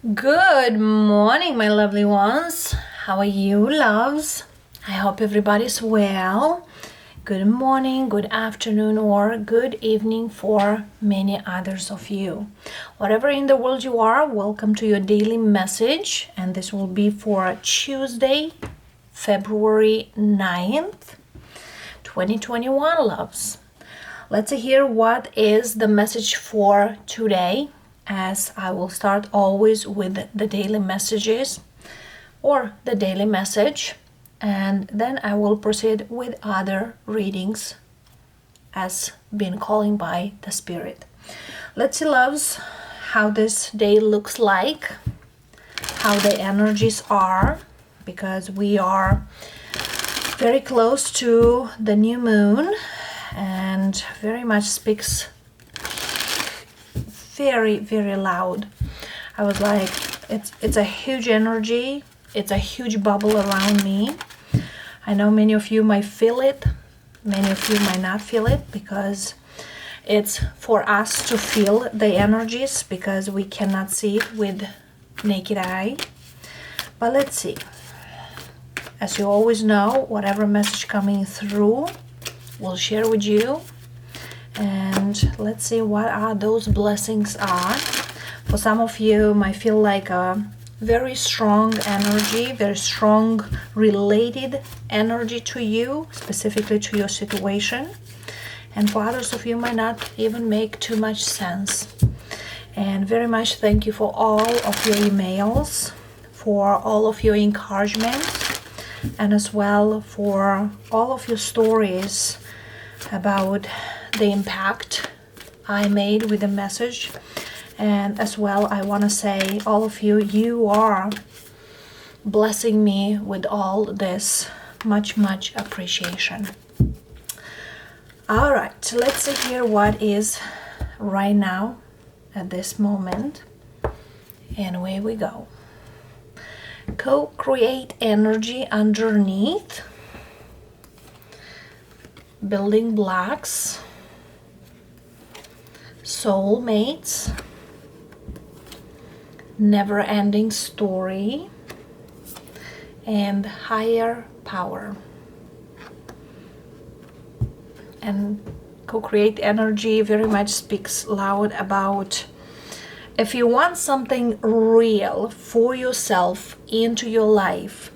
Good morning, my lovely ones. How are you, loves? I hope everybody's well. Good morning, good afternoon, or good evening for many others of you. Whatever in the world you are, welcome to your daily message. And this will be for Tuesday, February 9th, 2021, loves. Let's hear what is the message for today, as I will start always with the daily messages or the daily message, and then I will proceed with other readings as been calling by the Spirit. Let's see, loves, how this day looks like, how the energies are, because we are very close to the new moon and very much speaks very, very loud. I was like, it's a huge energy. It's a huge bubble around me. I know many of you might feel it. Many of you might not feel it, because it's for us to feel the energies, because we cannot see it with naked eye. But let's see. As you always know, whatever message coming through, we'll share with you. And let's see what are those blessings are. For some of you might feel like a very strong energy, very strong related energy to you, specifically to your situation. And for others of you might not even make too much sense. And very much thank you for all of your emails, for all of your encouragement, and as well for all of your stories about the impact I made with the message. And as well, I want to say, all of you, you are blessing me with all this. Much appreciation. All right, let's see here what is right now at this moment. And away we go. Co-create energy underneath. Building blocks. Soulmates. Never-ending story. And higher power. And co-create energy very much speaks loud about, if you want something real for yourself into your life,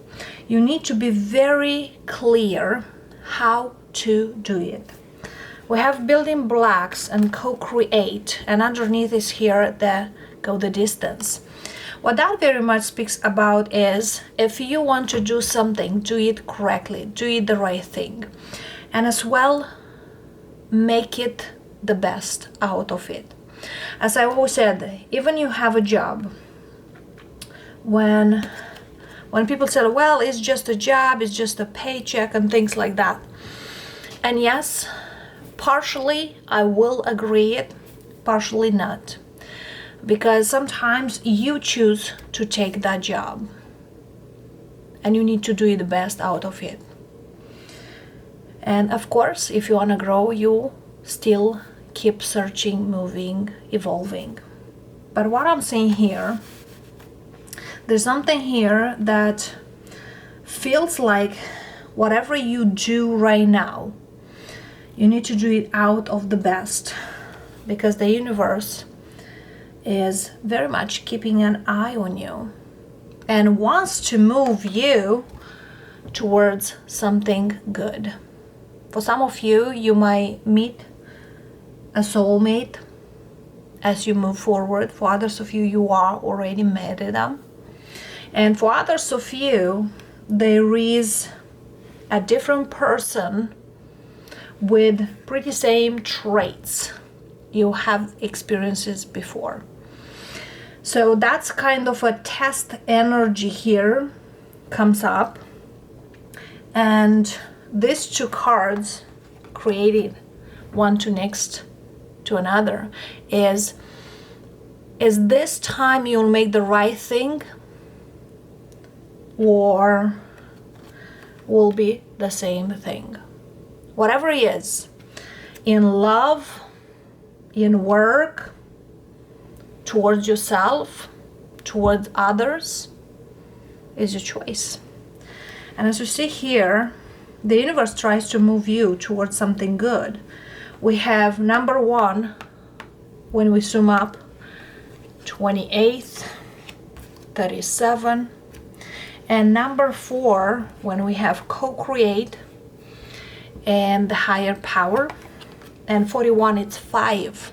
you need to be very clear how to do it. We have building blocks and co-create, and underneath is here the go the distance. What that very much speaks about is, if you want to do something, do it correctly, do it the right thing, and as well make it the best out of it. As I always said, even you have a job, when people say, well, it's just a job, it's just a paycheck and things like that. And yes, partially I will agree it, partially not. Because sometimes you choose to take that job and you need to do the best out of it. And of course, if you want to grow, you still keep searching, moving, evolving. But what I'm saying here, there's something here that feels like whatever you do right now, you need to do it out of the best, because the universe is very much keeping an eye on you and wants to move you towards something good. For some of you, you might meet a soulmate as you move forward. For others of you, you are already met them. And for others of you, there is a different person with pretty same traits you have experiences before. So that's kind of a test energy here comes up, and these two cards created one to next to another is this time you'll make the right thing, or will be the same thing. Whatever it is, in love, in work, towards yourself, towards others is your choice. And as you see here, the universe tries to move you towards something good. We have number 1, when we zoom up, 28, 37, and number 4, when we have co-create and the higher power, and 41, it's 5,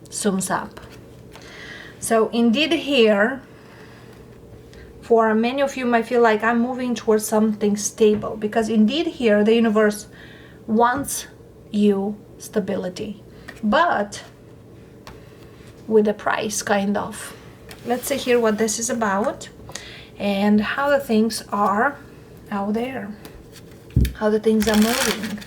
zooms up. So indeed here, for many of you might feel like I'm moving towards something stable, because indeed here the universe wants you stability, but with a price, kind of. Let's see here what this is about and how the things are out there, how the things are moving.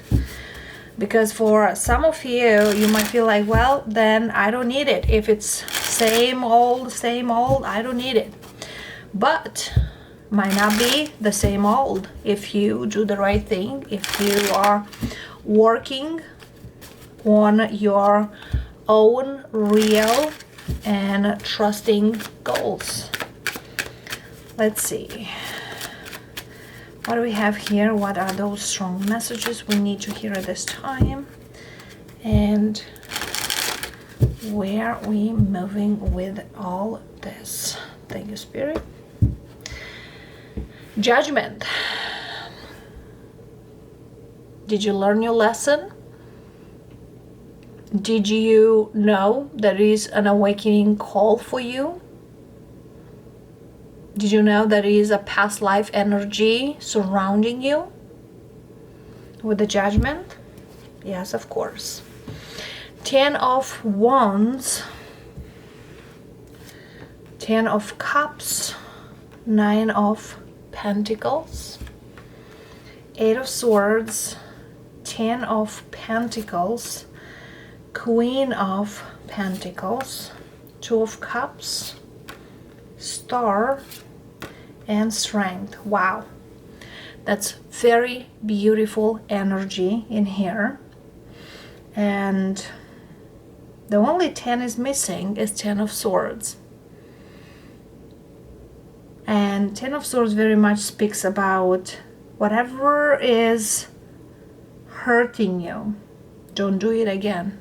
Because for some of you, you might feel like, well, then I don't need it. If it's same old, I don't need it. But might not be the same old if you do the right thing, if you are working on your own real and trusting goals. Let's see. What do we have here? What are those strong messages we need to hear at this time? And where are we moving with all this? Thank you, Spirit. Judgment. Did you learn your lesson? Did you know there is an awakening call for you? Did you know there is a past life energy surrounding you with the Judgment? Yes, of course. 10 of Wands, 10 of Cups, 9 of Pentacles, 8 of Swords, 10 of Pentacles, Queen of Pentacles, 2 of Cups, Star, and Strength. Wow, that's very beautiful energy in here. And the only 10 is missing is 10 of Swords. And 10 of Swords very much speaks about whatever is hurting you, don't do it again.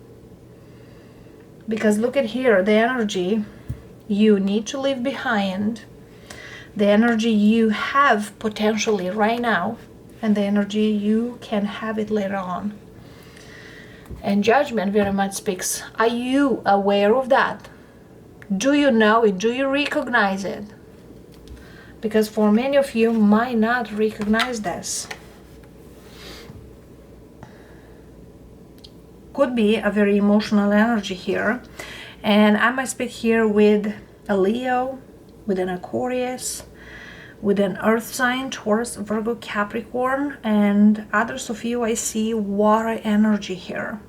Because look at here, the energy you need to leave behind, the energy you have potentially right now, and the energy you can have it later on. And Judgment very much speaks, are you aware of that? Do you know it? Do you recognize it? Because for many of you might not recognize this. Could be a very emotional energy here. And I might speak here with a Leo, with an Aquarius, with an Earth sign, Taurus, Virgo, Capricorn, and others of you I see water energy here.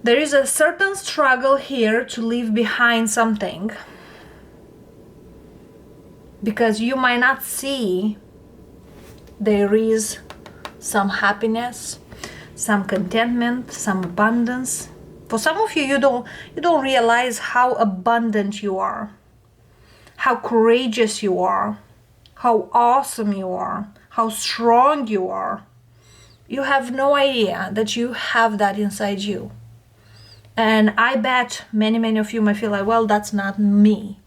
There is a certain struggle here to leave behind something, because you might not see there is some happiness, some contentment, some abundance. For some of you, you don't realize how abundant you are, how courageous you are, how awesome you are, how strong you are. You have no idea that you have that inside you. And I bet many of you might feel like, well, that's not me.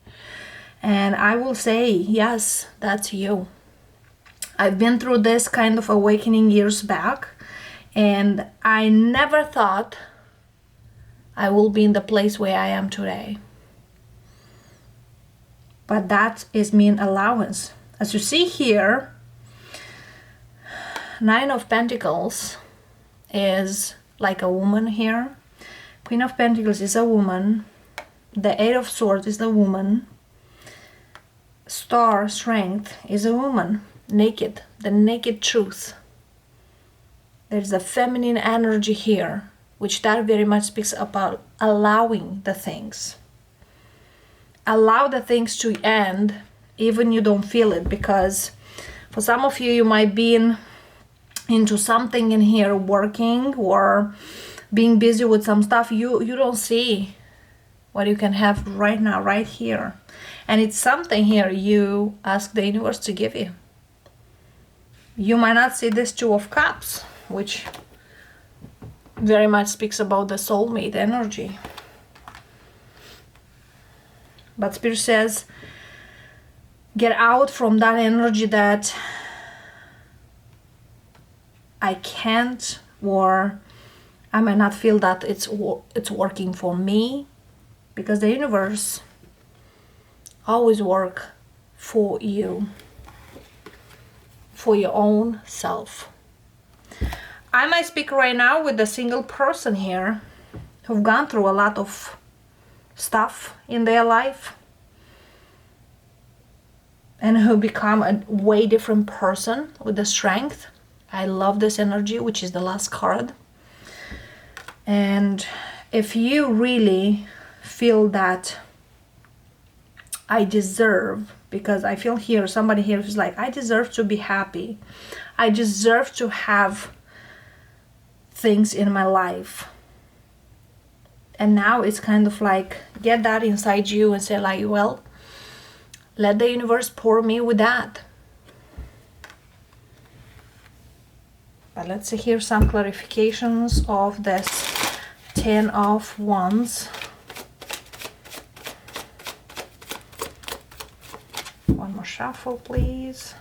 And I will say, yes, that's you. I've been through this kind of awakening years back, and I never thought I will be in the place where I am today. But that is mean allowance. As you see here, 9 of Pentacles is like a woman here. Queen of Pentacles is a woman. The 8 of Swords is the woman. Star, Strength, is a woman. Naked, the naked truth. There's a feminine energy here, which that very much speaks about allowing the things. Allow the things to end, even you don't feel it, because for some of you, you might be into something in here, working or being busy with some stuff. You don't see what you can have right now, right here. And it's something here you ask the universe to give you. You might not see this Two of Cups, which very much speaks about the soulmate energy. But Spirit says, get out from that energy that I can't, or I might not feel that it's working for me, because the universe always works for you, for your own self. I might speak right now with a single person here who've gone through a lot of stuff in their life and who become a way different person with the strength. I love this energy, which is the last card. And if you really feel that I deserve, because I feel here, somebody here is like, I deserve to be happy. I deserve to have things in my life. And now it's kind of like, get that inside you and say like, well, let the universe pour me with that. But let's see here some clarifications of this 10 of Wands. One more shuffle, please.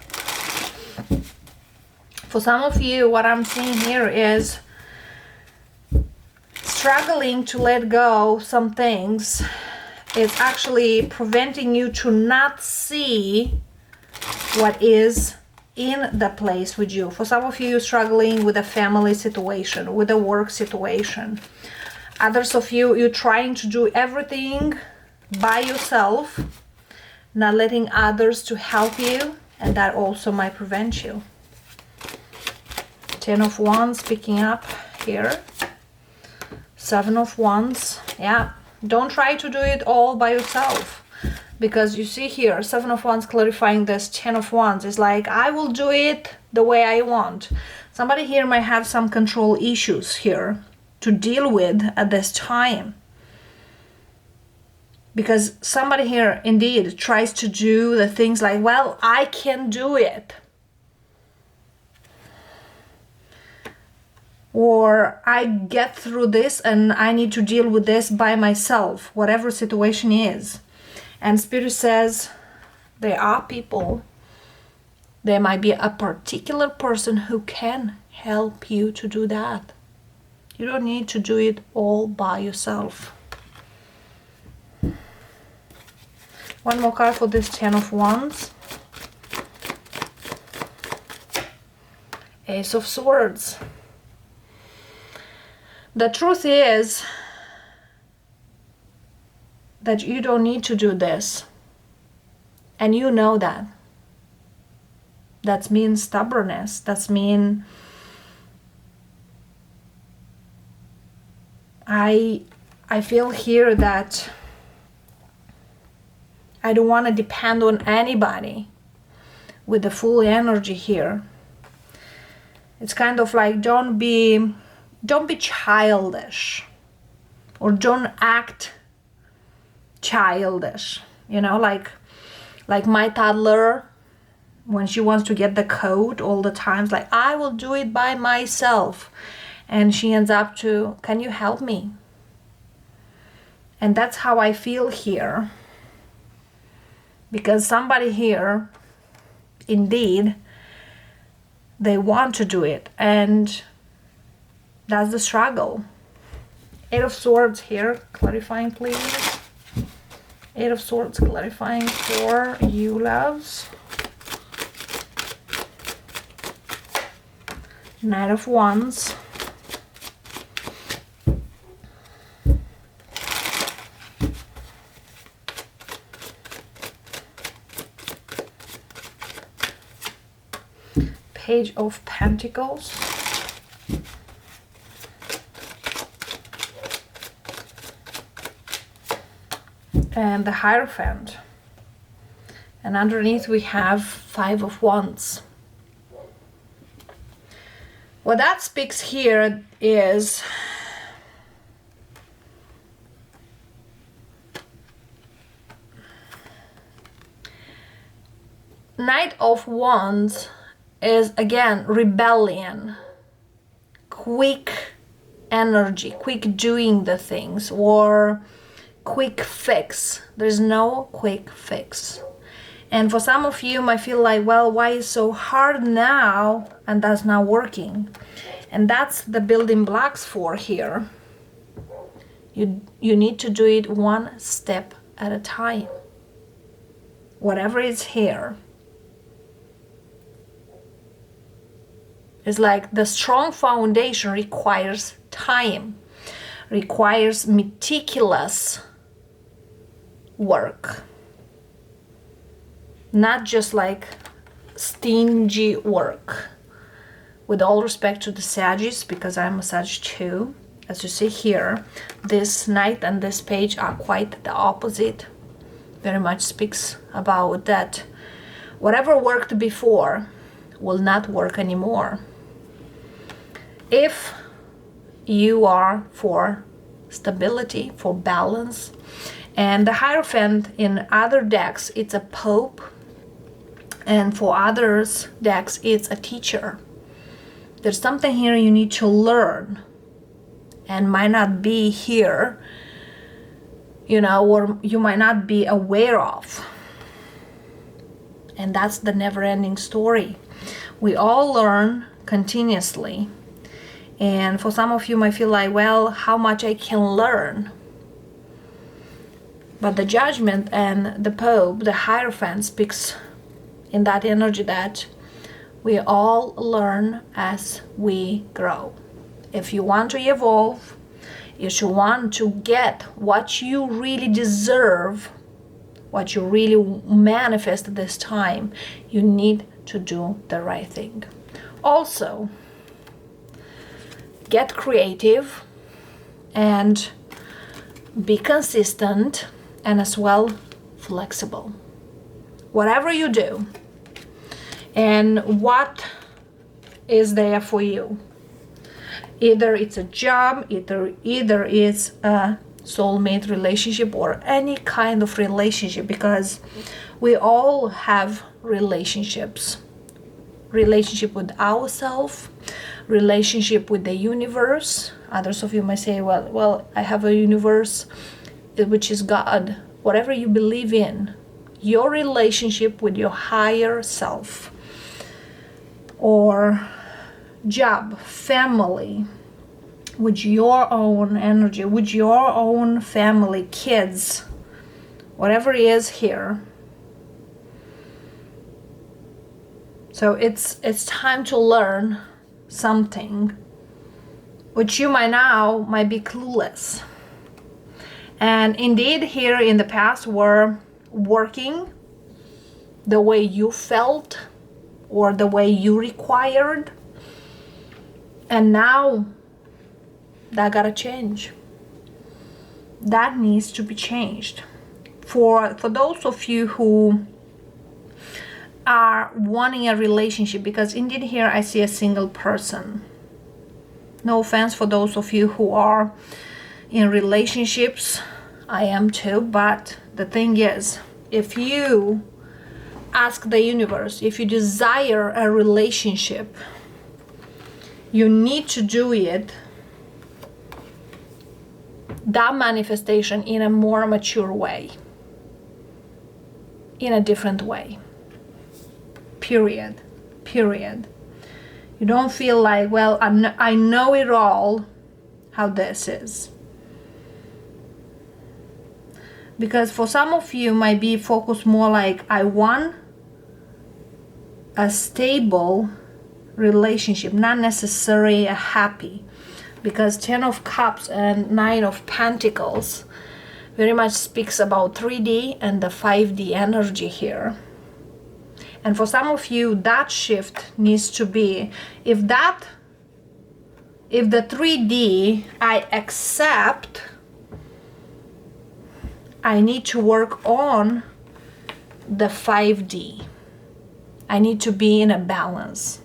For some of you, what I'm seeing here is struggling to let go some things. It's actually preventing you to not see what is in the place with you. For some of you, struggling with a family situation, with a work situation. Others of you, you're trying to do everything by yourself, not letting others to help you, and that also might prevent you. 10 of Wands picking up here. 7 of Wands. Yeah, don't try to do it all by yourself, because you see here 7 of Wands clarifying this 10 of Wands is like, I will do it the way I want. Somebody here might have some control issues here to deal with at this time, because somebody here indeed tries to do the things like, well, I can do it, or I get through this and I need to deal with this by myself, whatever situation is. And Spirit says there are people, there might be a particular person who can help you to do that. You don't need to do it all by yourself. One more card for this 10 of Wands. Ace of Swords. The truth is that you don't need to do this. And you know that. That means stubbornness. That means I feel here that I don't want to depend on anybody with the full energy here. It's kind of like, don't be childish, or don't act childish, you know, like my toddler when she wants to get the code all the times, like, I will do it by myself, and she ends up to, can you help me? And that's how I feel here, because somebody here indeed, they want to do it, and that's the struggle. 8 of Swords here, clarifying please. 8 of Swords clarifying for you, loves. 9 of Wands. Page of Pentacles. And the Hierophant. And underneath we have 5 of Wands. What that speaks here is Knight of Wands is again rebellion, quick energy, quick doing the things, or quick fix. There's no quick fix. And for some of you might feel like, well, why is so hard now and that's not working? And that's the building blocks for here. You need to do it one step at a time. Whatever is here. It's like the strong foundation requires time, requires meticulous work. Not just like stingy work. With all respect to the Saggies, because I'm a Sag too. As you see here, this Knight and this Page are quite the opposite. Very much speaks about that whatever worked before will not work anymore. If you are for stability, for balance, and the Hierophant in other decks, it's a Pope, and for others decks, it's a teacher. There's something here you need to learn and might not be here, you know, or you might not be aware of. And that's the never-ending story. We all learn continuously. And for some of you might feel like, well, how much I can learn. But the Judgment and the Pope, the Hierophant, speaks in that energy that we all learn as we grow. If you want to evolve, if you want to get what you really deserve, what you really manifest this time, you need to do the right thing. Also, get creative and be consistent and as well flexible. Whatever you do and what is there for you. Either it's a job, either it's a soulmate relationship or any kind of relationship, because we all have relationships. Relationship with ourselves, relationship with the universe. Others of you might say, well, I have a universe, which is God. Whatever you believe in, your relationship with your higher self, or job, family, with your own energy, with your own family, kids, whatever it is here. So it's time to learn something which you might be clueless. And indeed here in the past were working the way you felt or the way you required. And now that gotta change. That needs to be changed. For those of you who are wanting a relationship, because indeed here I see a single person. No offense for those of you who are in relationships. I am too, but the thing is, if you ask the universe, if you desire a relationship, you need to do it, that manifestation, in a more mature way, in a different way. Period. You don't feel like, well, I know it all, how this is. Because for some of you might be focused more like, I want a stable relationship, not necessarily a happy. Because 10 of Cups and 9 of Pentacles very much speaks about 3D and the 5D energy here. And for some of you, that shift needs to be, if the 3D I accept, I need to work on the 5D. I need to be in a balance.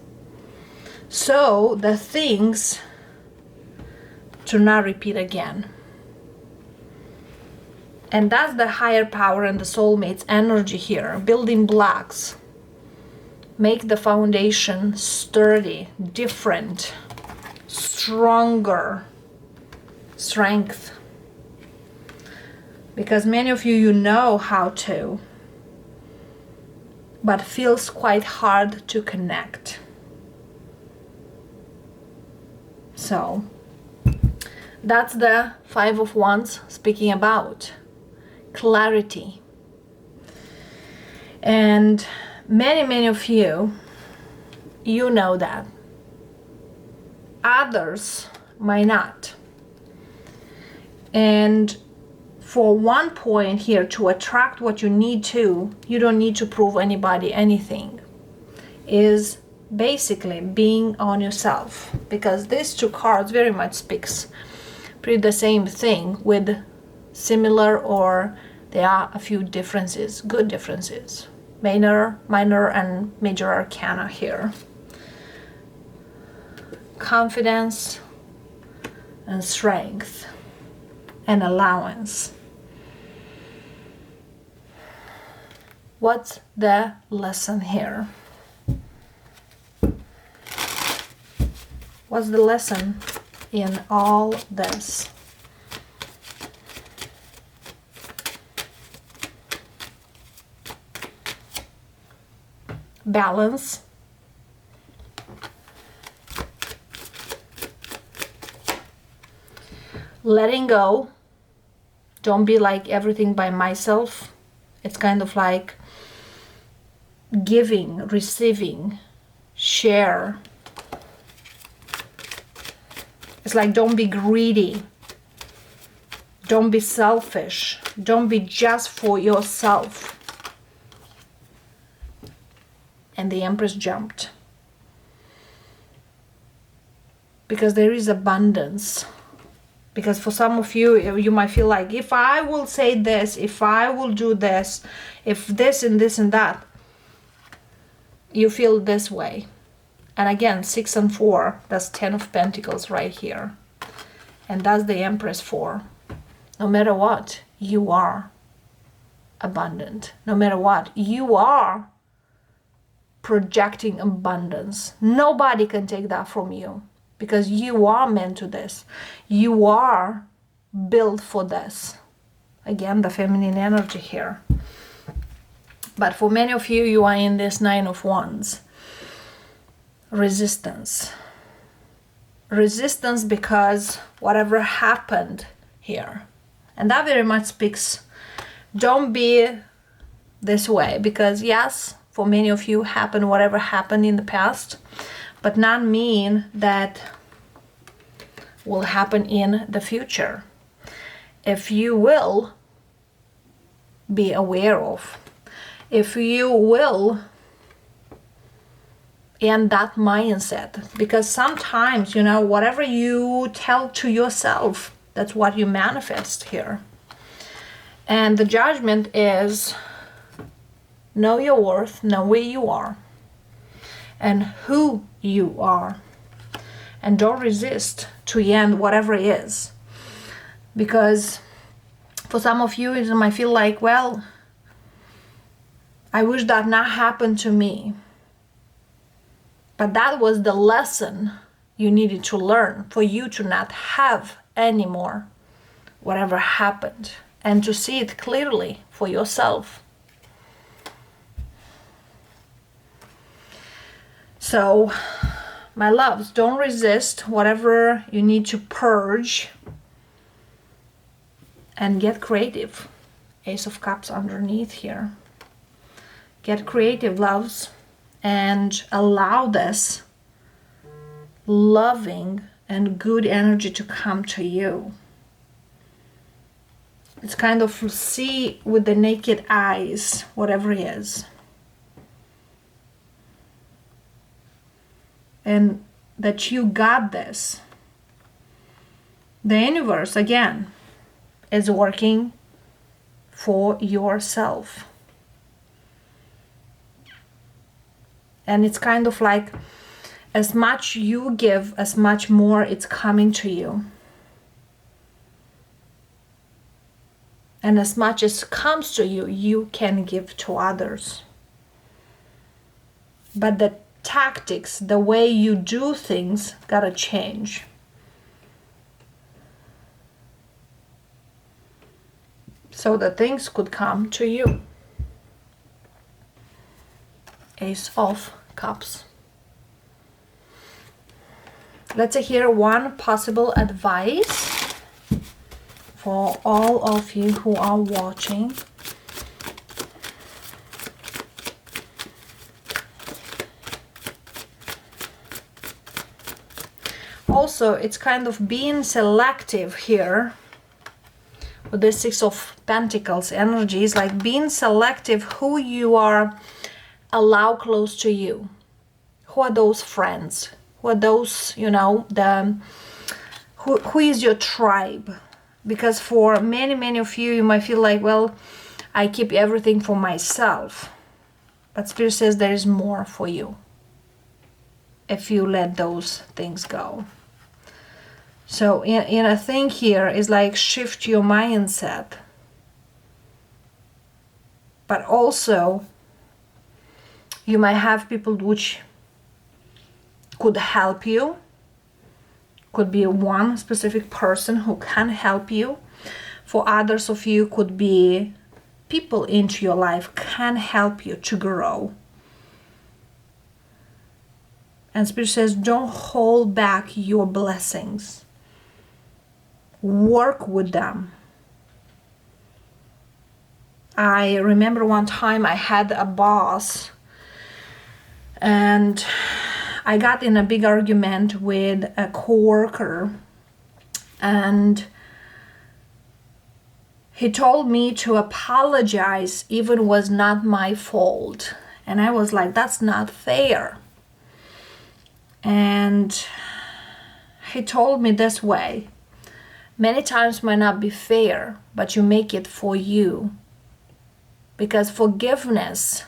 So the things to not repeat again. And that's the higher power and the soulmate's energy here, building blocks. Make the foundation sturdy, different, stronger, strength. Because many of you, you know how to, but feels quite hard to connect. So that's the Five of Wands speaking about clarity. And many of you, you know that. Others might not. And for one point here, to attract what you need to, you don't need to prove anybody anything, is basically being on yourself. Because these two cards very much speaks pretty the same thing with similar, or there are a few differences, good differences. Minor and major arcana here. Confidence and strength and allowance. What's the lesson here? What's the lesson in all this? Balance. Letting go. Don't be like everything by myself. It's kind of like giving, receiving, share. It's like don't be greedy. Don't be selfish. Don't be just for yourself. And the Empress jumped. Because there is abundance. Because for some of you, you might feel like, if I will say this, if I will do this, if this and this and that, you feel this way. And again, 6 and 4, that's 10 of Pentacles right here. And that's the Empress for. No matter what, you are abundant. No matter what, you are projecting abundance. Nobody can take that from you. Because you are meant to this. You are built for this. Again, the feminine energy here. But for many of you, you are in this 9 of Wands. Resistance. Resistance because whatever happened here. And that very much speaks, don't be this way. Because yes, for many of you happened whatever happened in the past. But not mean that will happen in the future. If you will be aware of, if you will end that mindset, because sometimes, you know, whatever you tell to yourself, that's what you manifest here. And the judgment is know your worth, know where you are, and who you are. And don't resist to end whatever it is. Because for some of you, it might feel like, well, I wish that not happened to me. But that was the lesson you needed to learn for you to not have anymore whatever happened. And to see it clearly for yourself. So, my loves, don't resist whatever you need to purge and get creative. Ace of Cups underneath here. Get creative, loves, and allow this loving and good energy to come to you. It's kind of see with the naked eyes whatever it is. And that you got this. The universe, again, is working for yourself. And it's kind of like, as much you give, as much more it's coming to you. And as much as comes to you, you can give to others. but the tactics, the way you do things, gotta change. So that things could come to you. Ace of Cups. Let's hear one possible advice for all of you who are watching. Also, it's kind of being selective here with the Six of Pentacles energy. Is like being selective who you are allow close to you. Who are those friends? Who are those, you know, who is your tribe? Because for many of you, you might feel like, well, I keep everything for myself. But Spirit says there is more for you if you let those things go. So in a thing here is like shift your mindset. But also, you might have people which could help you. Could be one specific person who can help you. For others of you, could be people into your life can help you to grow. And Spirit says, don't hold back your blessings. Work with them. I remember one time I had a boss, and I got in a big argument with a coworker, and he told me to apologize even it was not my fault. And I was like, that's not fair. And he told me this way, many times might not be fair, but you make it for you. Because forgiveness,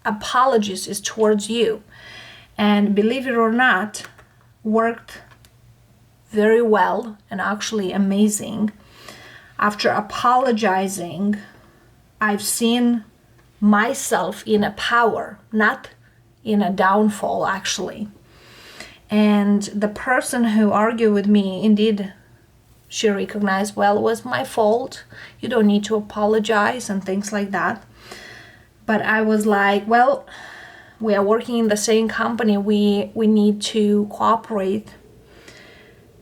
apologies is towards you. And believe it or not, worked very well and actually amazing. After apologizing, I've seen myself in a power, not in a downfall actually. And the person who argued with me, indeed, she recognized, well, it was my fault. You don't need to apologize and things like that. But I was like, well, we are working in the same company. We need to cooperate.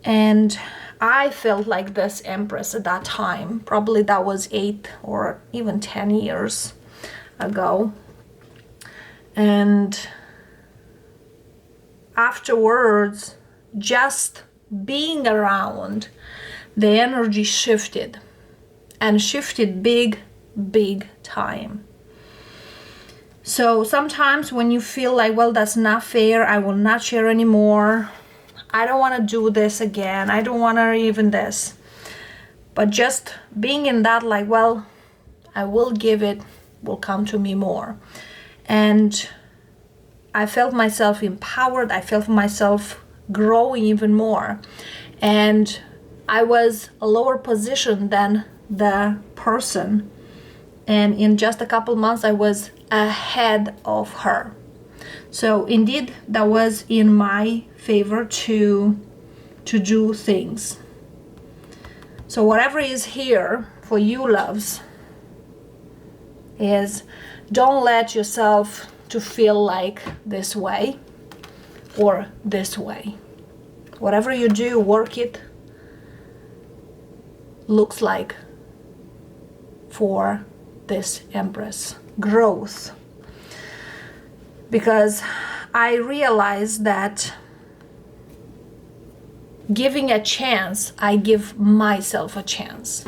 And I felt like this Empress at that time. Probably that was 8 or even 10 years ago. And afterwards, just being around, the energy shifted. And shifted big time. So sometimes when you feel like, well, that's not fair, I will not share anymore, I don't want to do this again, I don't want to even this. But just being in that, like, well, I will give it, will come to me more. And I felt myself empowered, I felt myself growing even more. And I was a lower position than the person. And in just a couple months, I was ahead of her. So indeed, that was in my favor to do things. So whatever is here for you, loves, is don't let yourself to feel like this way or this way. Whatever you do, work it looks like for this Empress. Growth. Because I realized that giving a chance, I give myself a chance.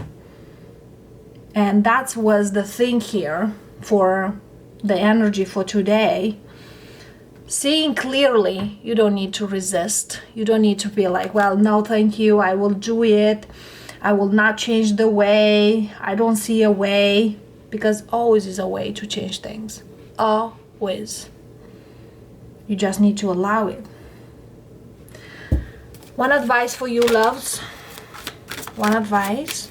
And that was the thing here for the energy for today. Seeing clearly, you don't need to resist. You don't need to be like, well, no, thank you, I will do it. I will not change the way. I don't see a way. Because always is a way to change things. Always. You just need to allow it. One advice for you, loves. One advice.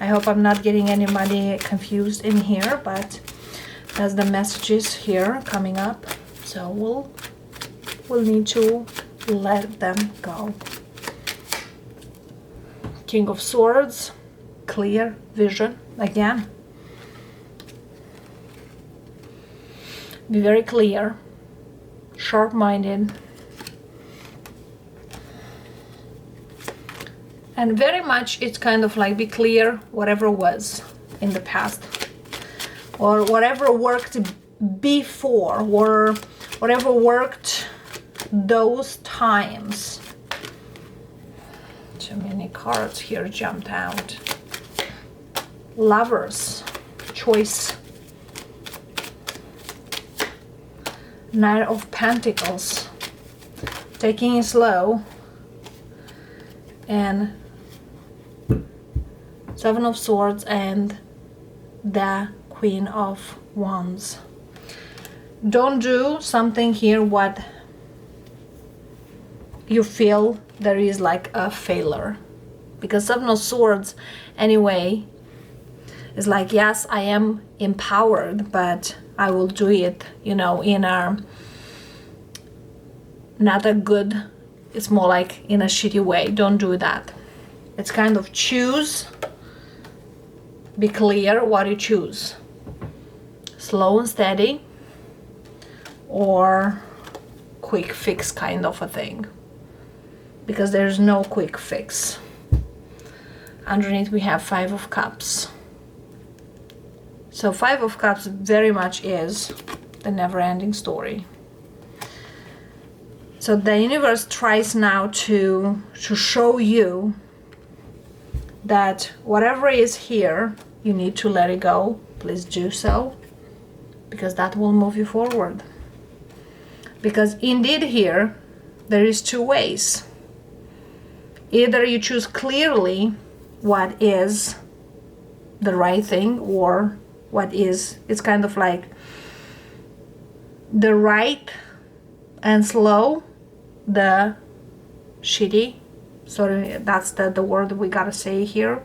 I hope I'm not getting anybody confused in here, but that's the messages here coming up. So we'll need to let them go. King of Swords, clear vision again. Be very clear, sharp-minded, and very much it's kind of like be clear whatever was in the past, or whatever worked before, or whatever worked those times. Too many cards here jumped out. Lovers, choice. Knight of Pentacles, taking it slow, and Seven of Swords and the Queen of Wands. Don't do something here what you feel there is like a failure, because Seven of Swords anyway is like, yes, I am empowered, but I will do it, you know, in a not a good, it's more like in a shitty way. Don't do that. It's kind of choose, be clear what you choose. Slow and steady, or quick fix kind of a thing, because there's no quick fix. Underneath we have Five of Cups. So Five of Cups very much is the never-ending story. So the universe tries now to show you that whatever is here, you need to let it go. Please do so, because that will move you forward. Because indeed here, there is two ways. Either you choose clearly what is the right thing, or what is, it's kind of like the right and slow, the shitty. Sorry, that's the word we gotta say here.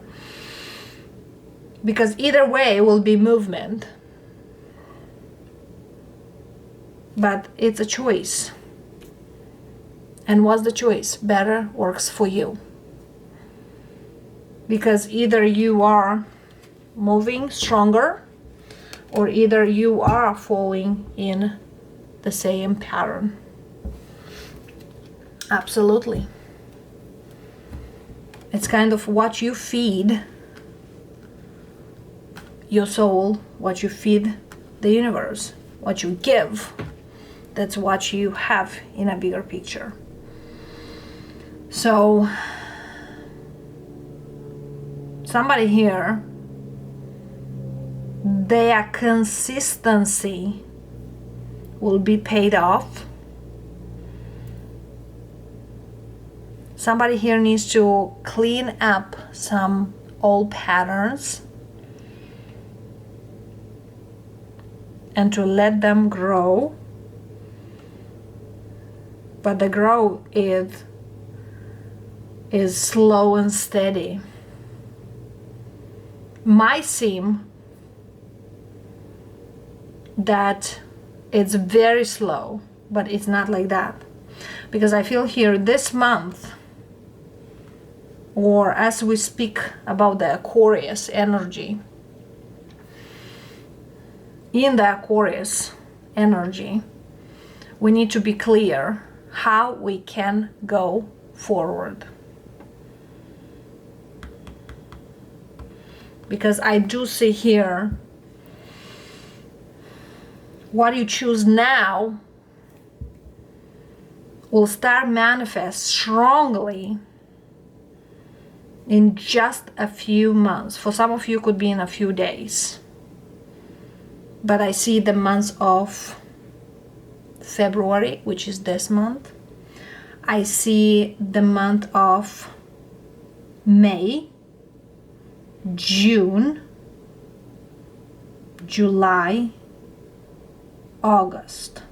Because either way will be movement. But it's a choice. And what's the choice? Better works for you. Because either you are moving stronger, or either you are falling in the same pattern. Absolutely. It's kind of what you feed your soul, what you feed the universe, what you give. That's what you have in a bigger picture. So somebody here, their consistency will be paid off. Somebody here needs to clean up some old patterns and to let them grow. But the growth is slow and steady. Might seem that it's very slow, but it's not like that. Because I feel here this month, or as we speak about the Aquarius energy, in the Aquarius energy, we need to be clear how we can go forward. Because I do see here, what you choose now will start manifest strongly in just a few months. For some of you, could be in a few days. But I see the months of February, which is this month. I see the month of May, June, July, August.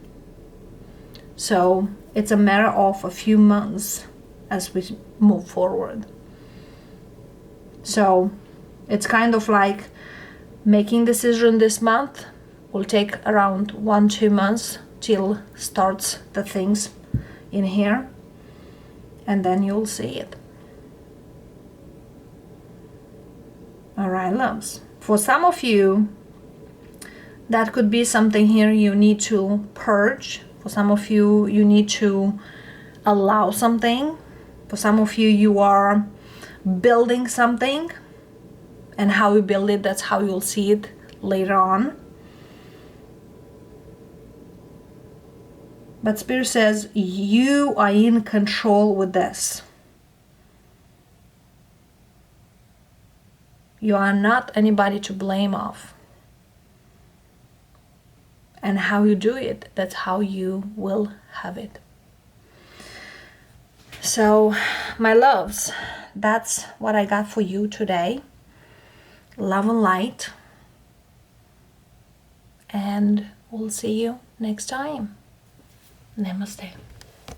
So it's a matter of a few months as we move forward. So it's kind of like making decision this month will take around 1-2 months till starts the things in here, and then you'll see it. All right, loves. For some of you, that could be something here you need to purge. For some of you, you need to allow something. For some of you, you are building something, and how you build it, that's how you'll see it later on. But Spirit says you are in control with this. You are not anybody to blame of. And how you do it, that's how you will have it. So, my loves, that's what I got for you today. Love and light. And we'll see you next time. Namaste.